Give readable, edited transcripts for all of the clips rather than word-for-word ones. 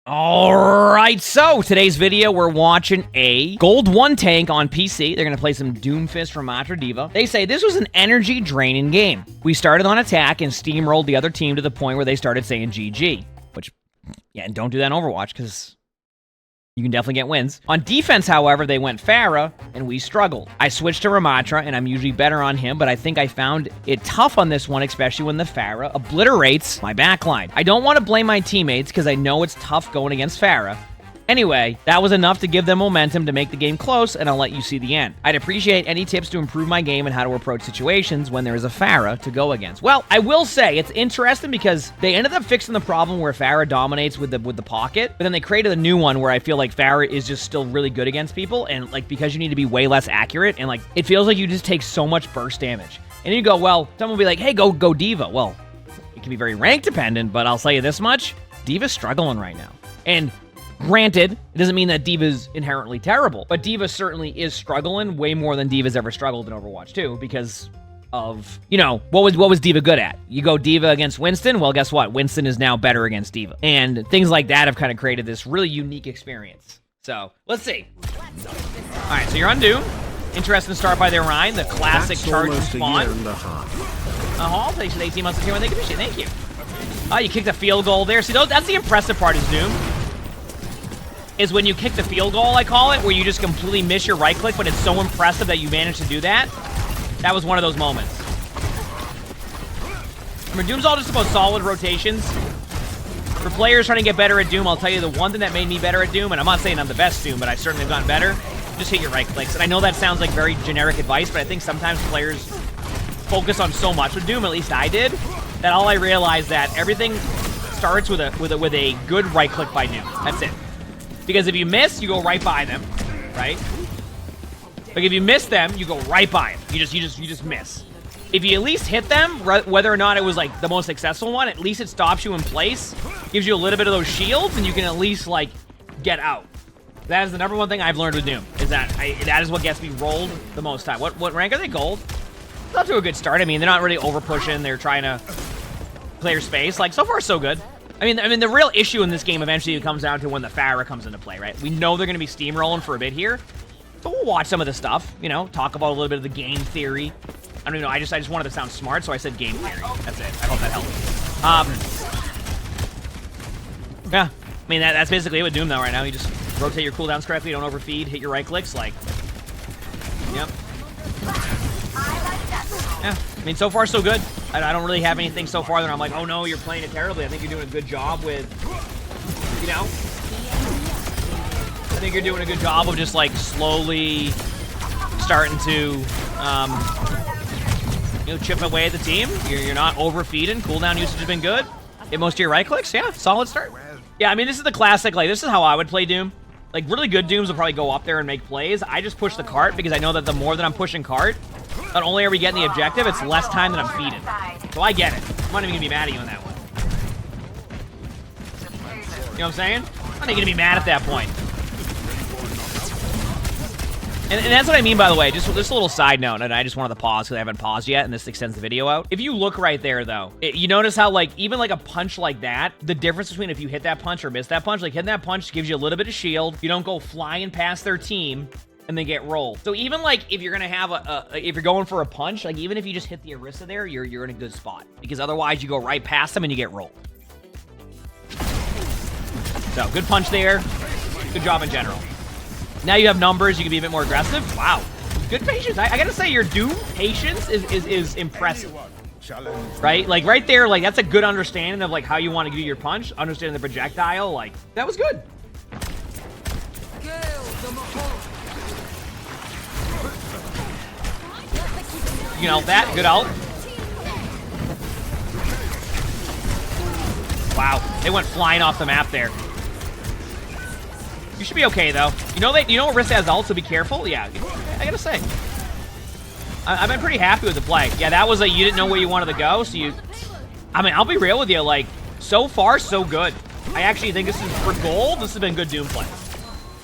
Alright, so today's video, we're watching a Gold 1 tank on PC. They're going to play some Doomfist from Matra Diva. They say this was an energy-draining game. We started on attack and steamrolled the other team to the point where they started saying GG. Which, yeah, and don't do that in Overwatch, because you can definitely get wins. On defense, however, they went Pharah, and we struggled. I switched to Ramatra, and I'm usually better on him, but I think I found it tough on this one, especially when the Pharah obliterates my backline. I don't want to blame my teammates, because I know it's tough going against Pharah. Anyway, that was enough to give them momentum to make the game close, and I'll let you see the end. I'd appreciate any tips to improve my game and how to approach situations when there is a Pharah to go against. Well, I will say, it's interesting because they ended up fixing the problem where Pharah dominates with the pocket, but then they created a new one where I feel like Pharah is just still really good against people, and like because you need to be way less accurate, and like it feels like you just take so much burst damage. And you go, well, someone will be like, hey, go Diva. Well, it can be very rank dependent, but I'll tell you this much, Diva's struggling right now. And granted, it doesn't mean that Diva's inherently terrible, but Diva certainly is struggling way more than Diva's ever struggled in Overwatch 2 because of, you know, what was Diva good at? You go Diva against Winston, well, guess what? Winston is now better against Diva. And things like that have kind of created this really unique experience. So, let's see. All right, so you're on Doom. Interesting start by their Rhine, the classic charge and spawn. Takes 18 months to kill, and they appreciate it. Thank you. Oh, you kicked a field goal there. See, that's the impressive part is Doom. Is when you kick the field goal, I call it, where you just completely miss your right click, but it's so impressive that you managed to do that. That was one of those moments. I mean, Doom's all just about solid rotations. For players trying to get better at Doom, I'll tell you the one thing that made me better at Doom, and I'm not saying I'm the best Doom, but I certainly have gotten better, just hit your right clicks. And I know that sounds like very generic advice, but I think sometimes players focus on so much with Doom, at least I did, that all I realized that everything starts with a good right click by Doom. That's it. Because if you miss, you go right by them, right? Like if you miss them, you go right by them. You just miss. If you at least hit them, whether or not it was like the most successful one, at least it stops you in place, gives you a little bit of those shields, and you can at least like get out. That is the number one thing I've learned with Doom. Is that that is what gets me rolled the most time. What rank are they? Gold? It's not to a good start. I mean, they're not really over pushing. They're trying to clear space. Like so far, so good. I mean, the real issue in this game eventually comes down to when the Pharah comes into play, right? We know they're going to be steamrolling for a bit here, but we'll watch some of the stuff, you know, talk about a little bit of the game theory. I don't even know, I just wanted to sound smart, so I said game theory. That's it. I hope that helps. Yeah, I mean, that's basically it with Doom, though, right now. You just rotate your cooldowns correctly, don't overfeed, hit your right clicks, like, yep. Yeah, I mean, so far, so good. I don't really have anything so far that I'm like, oh no, you're playing it terribly. I think you're doing a good job with, you know, I think you're doing a good job of just like slowly starting to, you know, chip away at the team. You're not overfeeding. Cooldown usage has been good. Hit most of your right clicks. Yeah, solid start. Yeah, I mean, this is the classic, like, this is how I would play Doom. Like, really good Dooms will probably go up there and make plays. I just push the cart because I know that the more that I'm pushing cart, not only are we getting the objective, it's less time that I'm feeding. So I get it. I'm not even gonna be mad at you on that one. You know what I'm saying? I'm not even gonna be mad at that point. And that's what I mean, by the way. Just a little side note, and I just wanted to pause because I haven't paused yet, and this extends the video out. If you look right there, though, you notice how, like, even like a punch like that, the difference between if you hit that punch or miss that punch, like hitting that punch gives you a little bit of shield. You don't go flying past their team and they get rolled. So even like if you're gonna have if you're going for a punch, like even if you just hit the Orisa there, you're in a good spot because otherwise you go right past them and you get rolled. So good punch there. Good job in general. Now you have numbers, you can be a bit more aggressive. Wow, good patience. I gotta say your Doom patience is impressive. Right? Like right there, like that's a good understanding of like how you want to do your punch, understanding the projectile, like that was good. You can ult that, good ult. Wow, they went flying off the map there. You should be okay though. You know Orisa has ult, so be careful. Yeah, I gotta say, I've been pretty happy with the play. Yeah, that was you didn't know where you wanted to go, so you. I mean, I'll be real with you. Like, so far, so good. I actually think this is for gold. This has been good Doom play.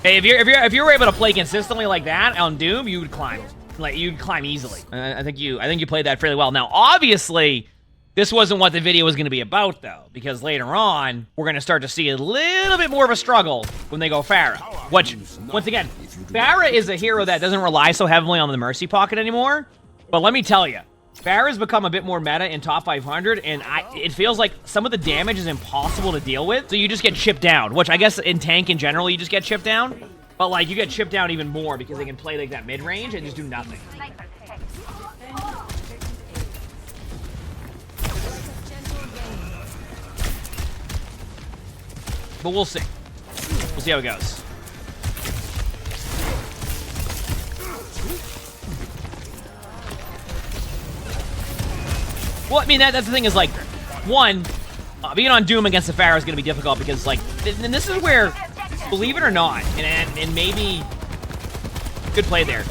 Hey, if you were able to play consistently like that on Doom, you would climb. Like you'd climb easily. I think you played that fairly well. Now, obviously, This wasn't what the video was going to be about, though, because later on, we're going to start to see a little bit more of a struggle when they go Pharah. Which, once again, Pharah is a hero that doesn't rely so heavily on the Mercy Pocket anymore. But let me tell you, Pharah's become a bit more meta in top 500, and it feels like some of the damage is impossible to deal with, so you just get chipped down, which I guess in tank in general, you just get chipped down. But, like, you get chipped down even more because they can play, like, that mid-range and just do nothing. But we'll see. We'll see how it goes. Well, I mean, that's the thing is, like, one, being on Doom against the Pharah is going to be difficult because, like, and this is where, believe it or not, and maybe, good play there.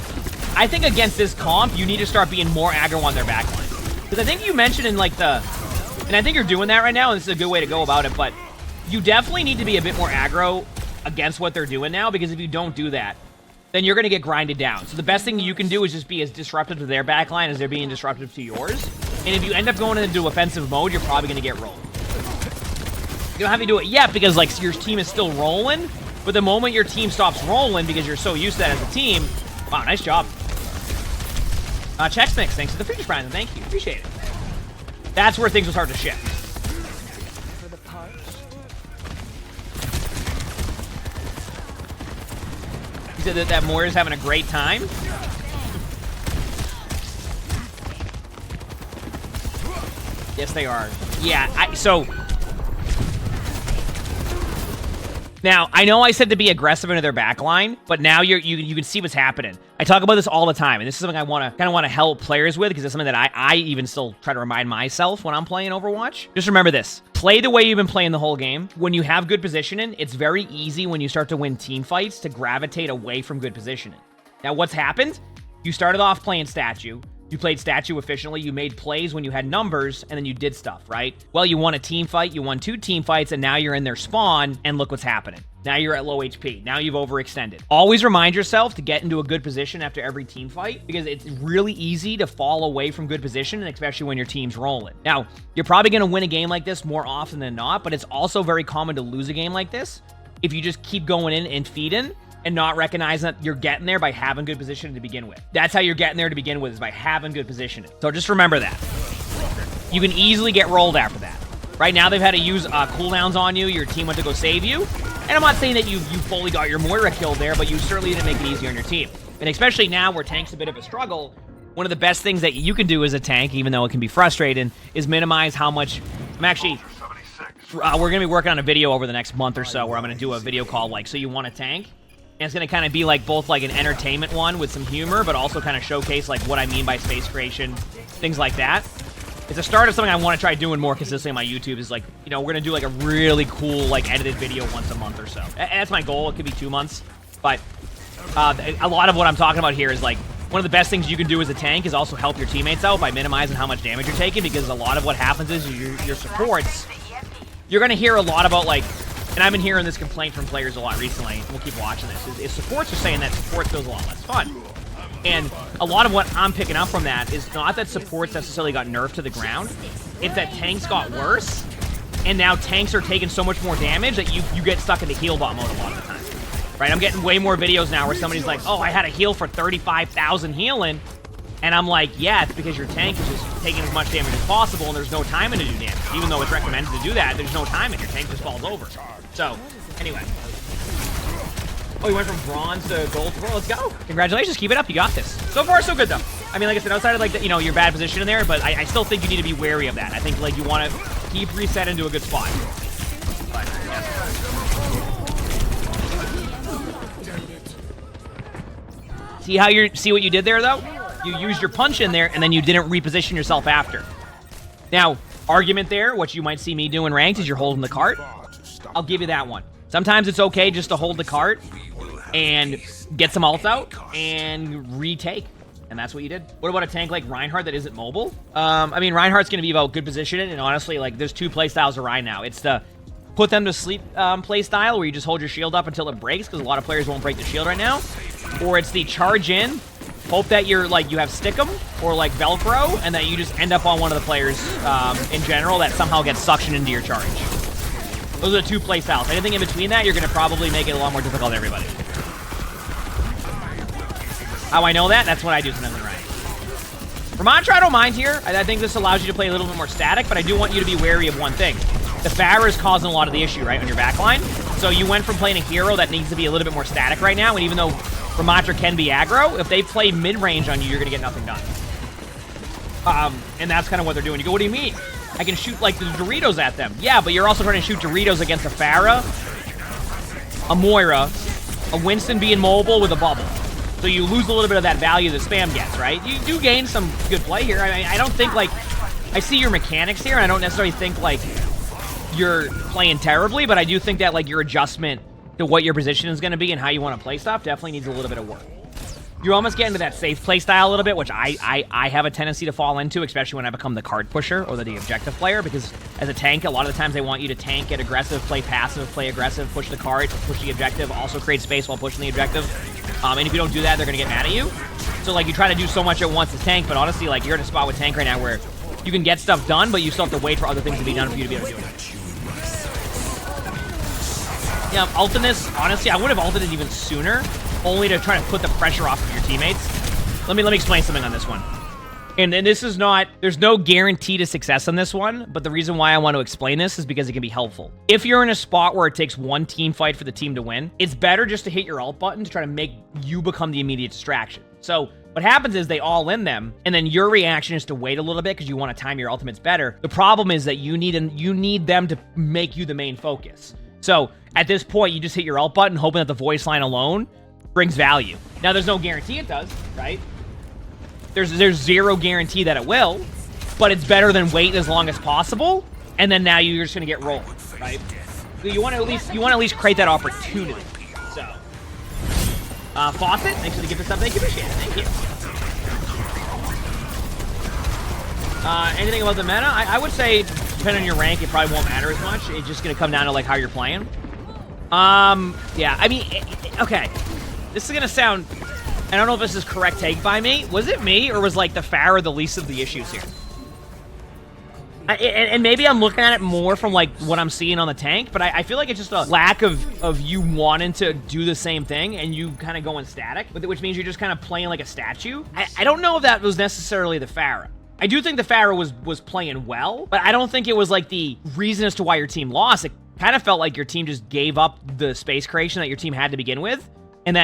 I think against this comp, you need to start being more aggro on their backline. Because I think you mentioned in, like, and I think you're doing that right now, and this is a good way to go about it, but you definitely need to be a bit more aggro against what they're doing now, because if you don't do that, then you're going to get grinded down. So the best thing you can do is just be as disruptive to their backline as they're being disruptive to yours. And if you end up going into offensive mode, you're probably going to get rolled. You don't have to do it yet because, like, your team is still rolling, but the moment your team stops rolling because you're so used to that as a team, wow, nice job. Chex Mix, thanks for the Future Prime, thank you, appreciate it. That's where things will start to shift. You said that Moira's having a great time? Yes, they are. Yeah, so... Now, I know I said to be aggressive into their backline, but now you can see what's happening. I talk about this all the time, and this is something I kind of want to help players with, because it's something that I even still try to remind myself when I'm playing Overwatch. Just remember this. Play the way you've been playing the whole game. When you have good positioning, it's very easy when you start to win team fights to gravitate away from good positioning. Now, what's happened? You started off playing Statue. You played Statue efficiently, you made plays when you had numbers, and then you did stuff, right? Well, you won a team fight, you won 2 team fights, and now you're in their spawn, and look what's happening. Now you're at low HP. Now you've overextended. Always remind yourself to get into a good position after every team fight, because it's really easy to fall away from good position, and especially when your team's rolling. Now, you're probably going to win a game like this more often than not, but it's also very common to lose a game like this if you just keep going in and feeding, and not recognizing that you're getting there by having good positioning to begin with. That's how you're getting there to begin with, is by having good positioning. So just remember that. You can easily get rolled after that. Right now, they've had to use cooldowns on you. Your team went to go save you. And I'm not saying that you fully got your Moira kill there, but you certainly didn't make it easy on your team. And especially now where tank's a bit of a struggle, one of the best things that you can do as a tank, even though it can be frustrating, is minimize how much... we're going to be working on a video over the next month or so where I'm going to do a video called, like, So You Want a Tank? And it's going to kind of be like both like an entertainment one with some humor, but also kind of showcase like what I mean by space creation, things like that. It's a start of something I want to try doing more consistently on my YouTube, is like, you know, we're going to do like a really cool like edited video once a month or so. That's my goal. It could be 2 months, but a lot of what I'm talking about here is like, one of the best things you can do as a tank is also help your teammates out by minimizing how much damage you're taking, because a lot of what happens is your supports, you're going to hear a lot about like, and I've been hearing this complaint from players a lot recently, and we'll keep watching this, is supports are saying that support feels a lot less fun. And a lot of what I'm picking up from that is not that supports necessarily got nerfed to the ground, it's that tanks got worse, and now tanks are taking so much more damage that you get stuck into heal bot mode a lot of the time. Right? I'm getting way more videos now where somebody's like, oh, I had a heal for 35,000 healing, and I'm like, yeah, it's because your tank is just taking as much damage as possible, and there's no timing to do damage. Even though it's recommended to do that, there's no timing. Your tank just falls over. So, anyway. Oh, you went from bronze to gold. Well, let's go. Congratulations. Keep it up. You got this. So far, so good, though. I mean, like I said, outside of, like, you know, your bad position in there, but I still think you need to be wary of that. I think, like, you want to keep resetting to a good spot. But, yeah. See what you did there, though? You used your punch in there, and then you didn't reposition yourself after. Now, argument there, what you might see me doing ranked is you're holding the cart. I'll give you that one. Sometimes it's okay just to hold the cart and get some ults out and retake. And that's what you did. What about a tank like Reinhardt that isn't mobile? I mean, Reinhardt's going to be about good positioning, and honestly, like, there's 2 play styles of Rein now. It's the put them to sleep play style, where you just hold your shield up until it breaks, because a lot of players won't break the shield right now. Or it's the charge in, hope that you're, like, you have stick 'em, or like Velcro, and that you just end up on one of the players in general that somehow gets suctioned into your charge. Those are the two play styles. Anything in between that, you're going to probably make it a lot more difficult on everybody. How I know that? That's what I do sometimes in rank. For Mantra, I don't mind here. I think this allows you to play a little bit more static, but I do want you to be wary of one thing. The Pharah is causing a lot of the issue, right, on your backline. So you went from playing a hero that needs to be a little bit more static right now, and even though Ramatra can be aggro, if they play mid-range on you, you're going to get nothing done. And that's kind of what they're doing. You go, what do you mean? I can shoot, like, the Doritos at them. Yeah, but you're also trying to shoot Doritos against a Pharah, a Moira, a Winston being mobile with a bubble. So you lose a little bit of that value that spam gets, right? You do gain some good play here. I mean, I don't think, like, I see your mechanics here, and I don't necessarily think, like, you're playing terribly, but I do think that, like, your adjustment to what your position is going to be and how you want to play stuff definitely needs a little bit of work. You almost get into that safe play style a little bit, which I have a tendency to fall into, especially when I become the card pusher or the objective player, because as a tank, a lot of the times they want you to tank, get aggressive, play passive, play aggressive, push the card, push the objective, also create space while pushing the objective. And if you don't do that, they're going to get mad at you. So, like, you try to do so much at once as tank, but honestly, like, you're in a spot with tank right now where you can get stuff done, but you still have to wait for other things to be done for you to be able to do it. Yeah, ulting this, honestly, I would have ulted it even sooner, only to try to put the pressure off of your teammates. Let me explain something on this one. And this is not, there's no guarantee to success on this one, but the reason why I want to explain this is because it can be helpful. If you're in a spot where it takes one team fight for the team to win, it's better just to hit your alt button to try to make you become the immediate distraction. So what happens is they all in them, and then your reaction is to wait a little bit because you want to time your ultimates better. The problem is that you need them to make you the main focus. So at this point, you just hit your alt button, hoping that the voice line alone brings value. Now, there's no guarantee it does, right? There's zero guarantee that it will, but it's better than wait as long as possible, and then now you're just gonna get rolled, right? So you want to at least create that opportunity. So, Faucet, thanks for the gift of stuff. Thank you, appreciate it. Thank you. Anything about the meta? I would say, depending on your rank, it probably won't matter as much. It's just gonna come down to like how you're playing. Yeah, I mean, okay. This is gonna sound, I don't know if this is correct take by me. Was it me, or was like the Pharah the least of the issues here? And maybe I'm looking at it more from like what I'm seeing on the tank, but I feel like it's just a lack of you wanting to do the same thing and you kind of going static, which means you're just kind of playing like a statue. I don't know if that was necessarily the Pharah. I do think the Pharah was playing well, but I don't think it was like the reason as to why your team lost. It kind of felt like your team just gave up the space creation that your team had to begin with. And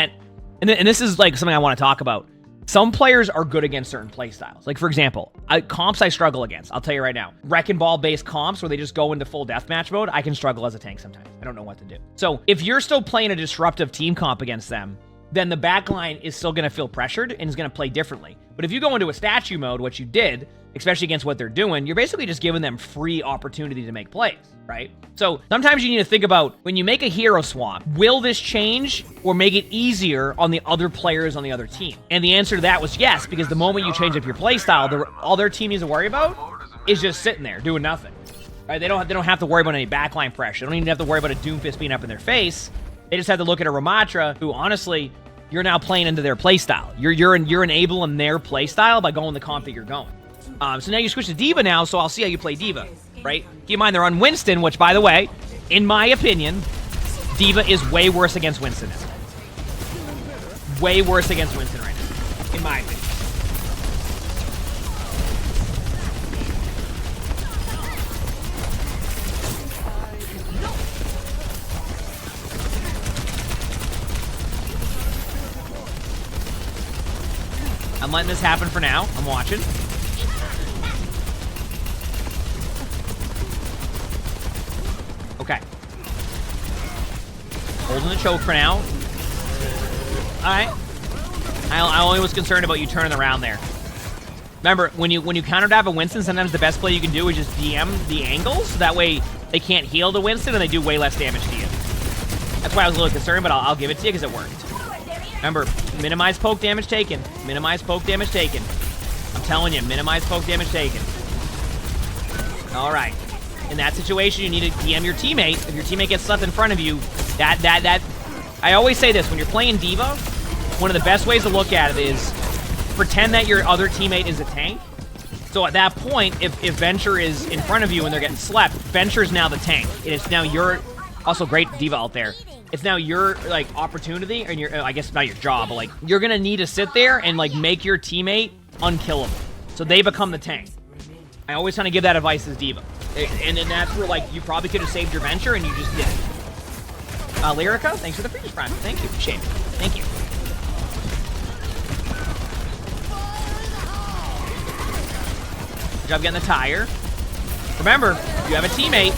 this is like something I want to talk about. Some players are good against certain playstyles. Like, for example, comps I struggle against. I'll tell you right now. Wrecking Ball-based comps where they just go into full deathmatch mode, I can struggle as a tank sometimes. I don't know what to do. So if you're still playing a disruptive team comp against them, then the backline is still going to feel pressured and is going to play differently. But if you go into a statue mode, which you did, especially against what they're doing, you're basically just giving them free opportunity to make plays, right? So sometimes you need to think about, when you make a hero swap, will this change or make it easier on the other players on the other team? And the answer to that was yes, because the moment you change up your playstyle, all their team needs to worry about is just sitting there doing nothing, right? They don't have to worry about any backline pressure. They don't even have to worry about a Doomfist being up in their face. They just have to look at a Ramatra, who honestly, you're now playing into their playstyle. You're enabling their playstyle by going the comp that you're going. So now you switch to D.Va now, so I'll see how you play D.Va, right? Keep in mind they're on Winston, which, by the way, in my opinion, D.Va is way worse against Winston now. Way worse against Winston right now, in my opinion. I'm letting this happen for now. I'm watching. Okay. Holding the choke for now. Alright. I only was concerned about you turning around there. Remember, when you counter dive a Winston, sometimes the best play you can do is just DM the angles. So that way they can't heal to Winston and they do way less damage to you. That's why I was a little concerned, but I'll give it to you because it worked. Remember, minimize poke damage taken. Minimize poke damage taken. I'm telling you, minimize poke damage taken. All right. In that situation, you need to DM your teammate. If your teammate gets stuff in front of you, I always say this, when you're playing D.Va, one of the best ways to look at it is pretend that your other teammate is a tank. So at that point, if Venture is in front of you and they're getting slept, Venture's now the tank. And it's now your, also great diva out there. It's now your, like, opportunity, and your, I guess not your job, but, like, you're gonna need to sit there and, like, make your teammate unkillable. So they become the tank. I always try to give that advice as diva. And then that's where, like, you probably could have saved your Venture and you just did. Lyrica, thanks for the previous prime. Thank you. Shame. Thank you. Good job getting the tire. Remember, you have a teammate.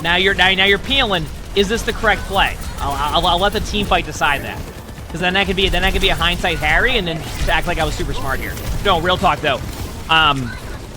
Now you're peeling. Is this the correct play? I'll let the team fight decide that. Because then that could be a hindsight Harry, and then just act like I was super smart here. No, real talk though.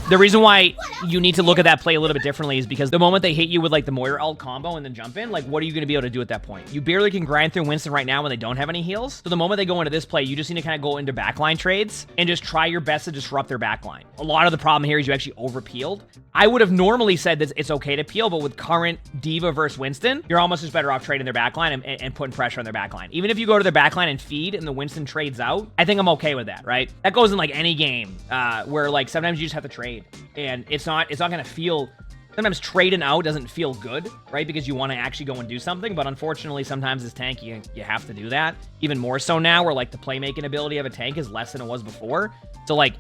The reason why you need to look at that play a little bit differently is because the moment they hit you with, like, the Moira ult combo and then jump in, like, what are you going to be able to do at that point? You barely can grind through Winston right now when they don't have any heals. So the moment they go into this play, you just need to kind of go into backline trades and just try your best to disrupt their backline. A lot of the problem here is you actually over-peeled. I would have normally said that it's okay to peel, but with current Diva versus Winston, you're almost just better off trading their backline and putting pressure on their backline. Even if you go to their backline and feed and the Winston trades out, I think I'm okay with that, right? That goes in, like, any game where, like, sometimes you just have to trade. And it's not gonna feel, sometimes trading out doesn't feel good, right? Because you want to actually go and do something, but unfortunately sometimes as tank you have to do that. Even more so now where, like, the playmaking ability of a tank is less than it was before. So, like,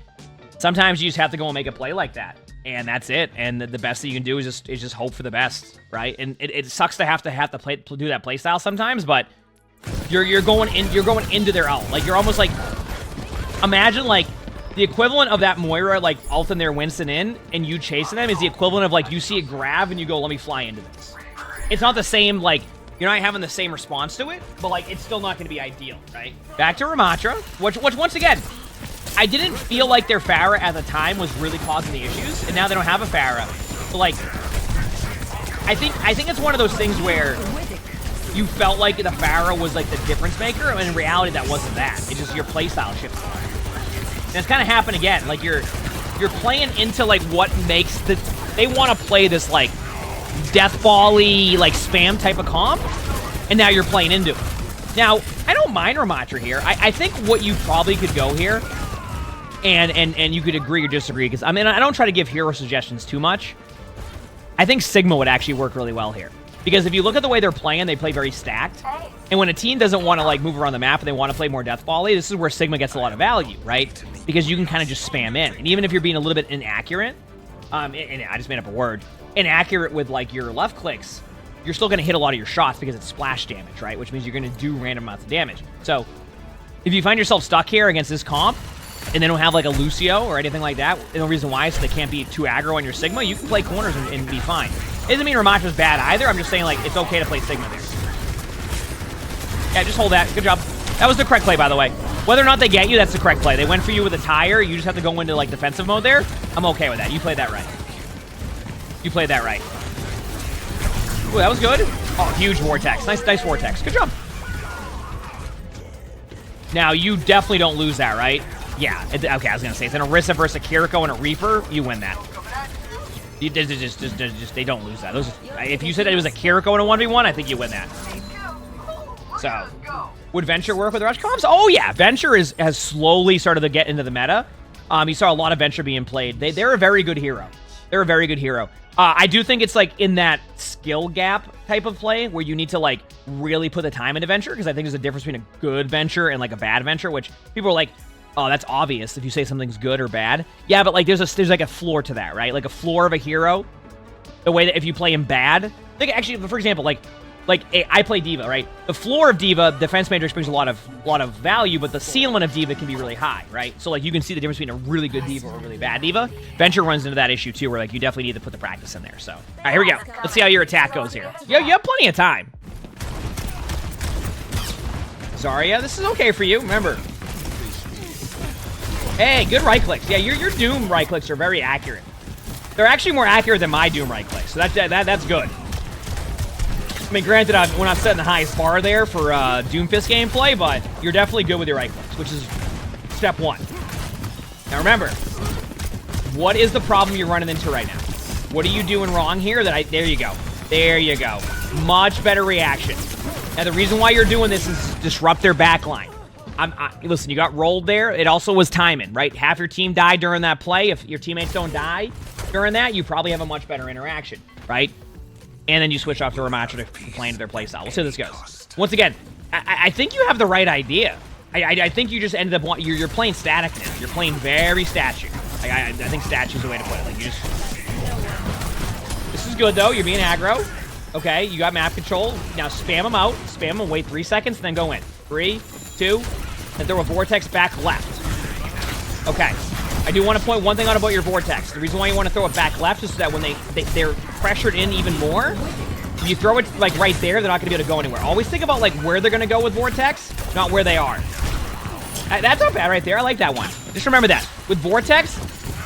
sometimes you just have to go and make a play like that. And that's it. And the best that you can do is just hope for the best, right? And it sucks to have to do that play style sometimes, but you're going into their ult. Like, you're almost like, imagine, like, the equivalent of that Moira, like, ulting their Winston in, and you chasing them is the equivalent of, like, you see a grab and you go, let me fly into this. It's not the same, like, you're not having the same response to it, but, like, it's still not going to be ideal, right? Back to Ramatra, which once again, I didn't feel like their Pharah at the time was really causing the issues, and now they don't have a Pharah. But, like, I think it's one of those things where you felt like the Pharah was, like, the difference maker, and in reality that wasn't that. It's just your playstyle shifted. And it's kind of happened again. Like, you're playing into, like, what makes the... They want to play this, like, death ball-y, like, spam type of comp, and now you're playing into it. Now, I don't mind Ramatra here. I think what you probably could go here, and you could agree or disagree, because, I mean, I don't try to give hero suggestions too much. I think Sigma would actually work really well here. Because if you look at the way they're playing, they play very stacked. And when a team doesn't want to, like, move around the map and they want to play more death volley, this is where Sigma gets a lot of value, right? Because you can kind of just spam in. And even if you're being a little bit inaccurate, and I just made up a word, inaccurate with, like, your left clicks, you're still going to hit a lot of your shots because it's splash damage, right? Which means you're going to do random amounts of damage. So if you find yourself stuck here against this comp, and they don't have, like, a Lucio or anything like that, and the reason why is so they can't be too aggro on your Sigma, you can play corners and be fine. It doesn't mean Ramatra's bad either. I'm just saying, like, it's okay to play Sigma there. Yeah, just hold that. Good job. That was the correct play, by the way. Whether or not they get you, that's the correct play. They went for you with a tire. You just have to go into, like, defensive mode there. I'm okay with that. You played that right. You played that right. Ooh, that was good. Oh, huge Vortex. Nice Vortex. Good job. Now, you definitely don't lose that, right? Yeah. Okay, I was going to say, it's an Orisa versus a Kiriko and a Reaper. You win that. They don't lose that. If you said it was a Kiriko and a 1v1, I think you win that. So, would Venture work with Rush comps? Oh, yeah. Venture has slowly started to get into the meta. You saw a lot of Venture being played. They're a very good hero. They're a very good hero. I do think it's, like, in that skill gap type of play where you need to, like, really put the time into Venture, because I think there's a difference between a good Venture and, like, a bad Venture, which people are like, oh, that's obvious if you say something's good or bad. Yeah, but, like, there's like a floor to that, right? Like a floor of a hero. The way that if you play him bad, like, actually, for example, like I play Diva, right? The floor of Diva, Defense Matrix brings a lot of value, but the ceiling of Diva can be really high, right? So, like, you can see the difference between a really good Diva or a really bad Diva. Venture runs into that issue too, where, like, you definitely need to put the practice in there. So, all right, here we go. Let's see how your attack goes here. Yeah, you have plenty of time. Zarya, this is okay for you. Remember. Hey, good right clicks. Yeah, your Doom right clicks are very accurate. They're actually more accurate than my Doom right clicks, so that's good. I mean, granted, we're not setting the highest bar there for Doomfist gameplay, but you're definitely good with your right clicks, which is step one. Now remember, what is the problem you're running into right now? What are you doing wrong here? There you go. There you go. Much better reaction. Now, the reason why you're doing this is disrupt their backline. Listen, you got rolled there. It also was timing, right? Half your team died during that play. If your teammates don't die during that, you probably have a much better interaction, right? And then you switch off to Ramacha to play into their playstyle. We'll see how this goes. Once again, I think you have the right idea. I think you just ended up you're playing static now. You're playing very statue. I think statue is the way to put it. Like you just. This is good though. You're being aggro. Okay, you got map control. Now spam them out. Spam them. Wait 3 seconds, then go in. 3, 2, and throw a vortex back left. Okay. I do want to point one thing out about your vortex. The reason why you want to throw it back left is so that when they're pressured in even more, if you throw it like right there, they're not going to be able to go anywhere. Always think about like where they're going to go with vortex, not where they are. That's not bad right there. I like that one. Just remember that. With vortex,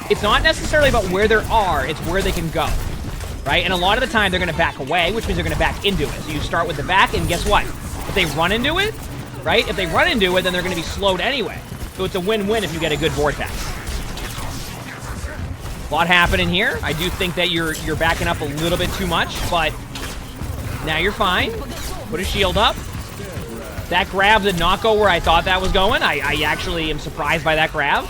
it's not necessarily about where they are, it's where they can go. Right? And a lot of the time, they're going to back away, which means they're going to back into it. So you start with the back, and guess what? If they run into it, right? If they run into it, then they're going to be slowed anyway. So it's a win-win if you get a good vortex. A lot happening here. I do think that you're backing up a little bit too much, but now you're fine. Put a shield up. That grab did not go where I thought that was going. I actually am surprised by that grab.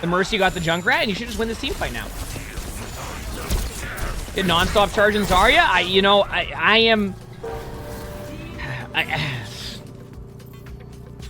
The Mercy got the Junkrat, and you should just win this team fight now. Did non-stop charge in Zarya?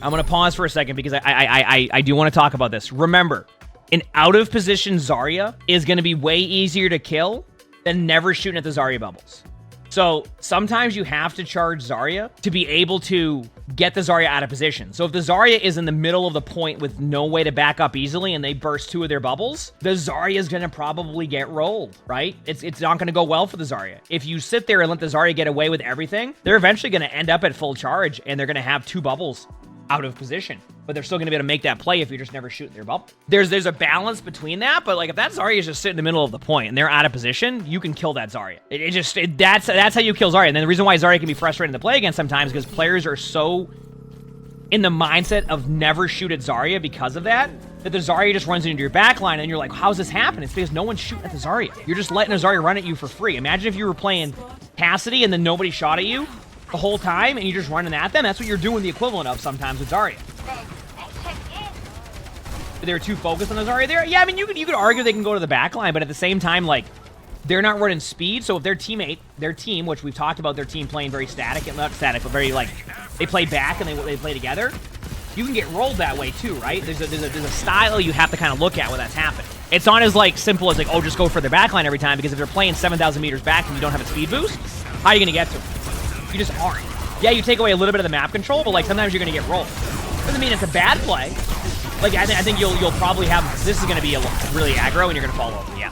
I'm going to pause for a second because I do want to talk about this. Remember, an out-of-position Zarya is going to be way easier to kill than never shooting at the Zarya bubbles. So sometimes you have to charge Zarya to be able to get the Zarya out of position. So if the Zarya is in the middle of the point with no way to back up easily and they burst 2 of their bubbles, the Zarya is going to probably get rolled, right? It's not going to go well for the Zarya. If you sit there and let the Zarya get away with everything, they're eventually going to end up at full charge and they're going to have 2 bubbles out of position. But they're still going to be able to make that play if you're just never shooting their bubble. There's a balance between that, but like if that Zarya is just sitting in the middle of the point and they're out of position, you can kill that Zarya. That's how you kill Zarya. And then the reason why Zarya can be frustrating to play against sometimes is because players are so in the mindset of never shoot at Zarya because of that the Zarya just runs into your backline and you're like, how's this happen? It's because no one's shooting at the Zarya. You're just letting a Zarya run at you for free. Imagine if you were playing Cassidy and then nobody shot at you the whole time and you're just running at them. That's what you're doing the equivalent of sometimes with Zarya. They're too focused on the Zarya there. Yeah, I mean, you could argue they can go to the back line, but at the same time, like, they're not running speed. So if their team, which we've talked about their team playing very static, and not static, but very, like, they play back and they play together, you can get rolled that way too, right? There's a style you have to kind of look at when that's happening. It's not as, like, simple as, like, oh, just go for their back line every time, because if they're playing 7,000 meters back and you don't have a speed boost, how are you going to get to them? You just aren't. Yeah, you take away a little bit of the map control, but, like, sometimes you're going to get rolled. Doesn't mean it's a bad play. Like, I think you'll probably have, this is going to be a really aggro and you're going to fall over, yeah.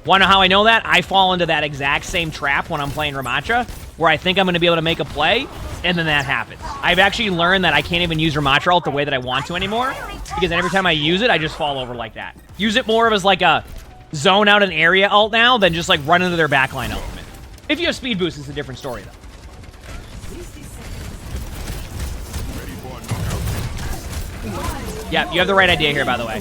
Want to know how I know that? I fall into that exact same trap when I'm playing Ramacha, where I think I'm going to be able to make a play, and then that happens. I've actually learned that I can't even use Ramacha ult the way that I want to anymore, because every time I use it, I just fall over like that. Use it more of as like a zone out an area ult now than just like run into their backline ultimate. If you have speed boost, it's a different story, though. Yeah, you have the right idea here, by the way.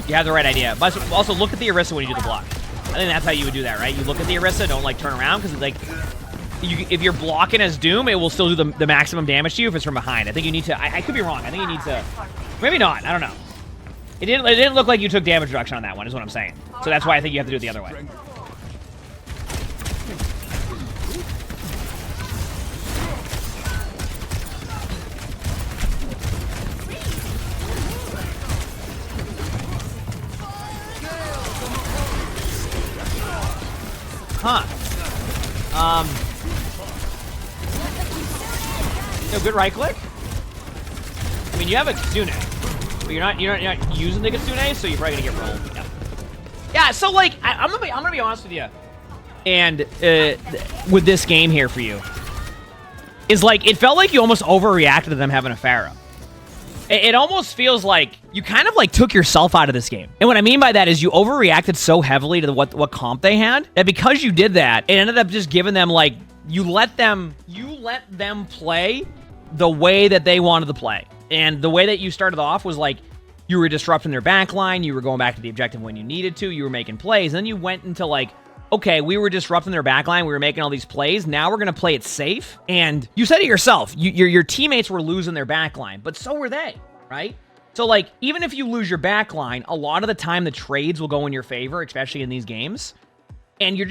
You have the right idea. But also, look at the Orisa when you do the block. I think that's how you would do that, right? You look at the Orisa, don't, like, turn around, because, like, if you're blocking as Doom, it will still do the maximum damage to you if it's from behind. I think you need to... I could be wrong. I think you need to... Maybe not. I don't know. It didn't look like you took damage reduction on that one, is what I'm saying. So that's why I think you have to do it the other way. Huh. Good right click. I mean, you have a Kitsune, but you're not using the Kitsune, so you're probably gonna get rolled. Yeah. So like, I'm gonna be honest with you, and with this game here for you, is like it felt like you almost overreacted to them having a Pharah. It almost feels like you kind of like took yourself out of this game. And what I mean by that is you overreacted so heavily to what comp they had that because you did that, it ended up just giving them like, you let them play the way that they wanted to play. And the way that you started off was like, you were disrupting their backline, you were going back to the objective when you needed to, you were making plays, and then you went into like okay, we were disrupting their backline, we were making all these plays, now we're going to play it safe. And you said it yourself, your teammates were losing their backline, but so were they, right? So, like, even if you lose your backline, a lot of the time the trades will go in your favor, especially in these games. And you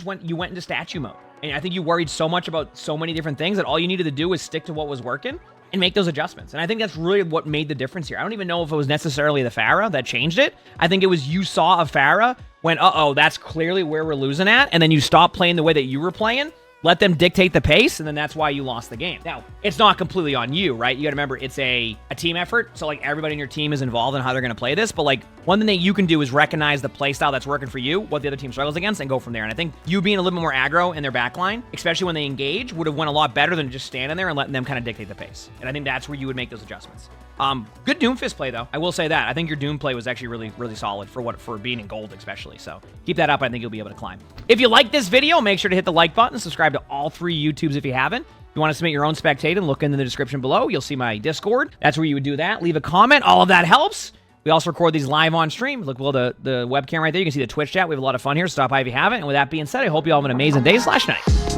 went into statue mode. And I think you worried so much about so many different things that all you needed to do was stick to what was working and make those adjustments. And I think that's really what made the difference here. I don't even know if it was necessarily the Pharah that changed it. I think it was you saw a Pharah, went, uh-oh, that's clearly where we're losing at, and then you stopped playing the way that you were playing, let them dictate the pace, and then that's why you lost the game. Now, it's not completely on you, right? You gotta remember, it's a team effort, so like everybody in your team is involved in how they're gonna play this, but like one thing that you can do is recognize the play style that's working for you, what the other team struggles against, and go from there. And I think you being a little bit more aggro in their backline, especially when they engage, would have went a lot better than just standing there and letting them kind of dictate the pace. And I think that's where you would make those adjustments. Good Doomfist play though. I will say that. I think your Doom play was actually really, really solid for being in gold especially. So keep that up. I think you'll be able to climb. If you like this video, make sure to hit the like button. Subscribe to all 3 YouTubes if you haven't. If you want to submit your own Spectating, look in the description below. You'll see my Discord. That's where you would do that. Leave a comment. All of that helps. We also record these live on stream. Look below the webcam right there. You can see the Twitch chat. We have a lot of fun here. Stop by if you haven't. And with that being said, I hope you all have an amazing day/night.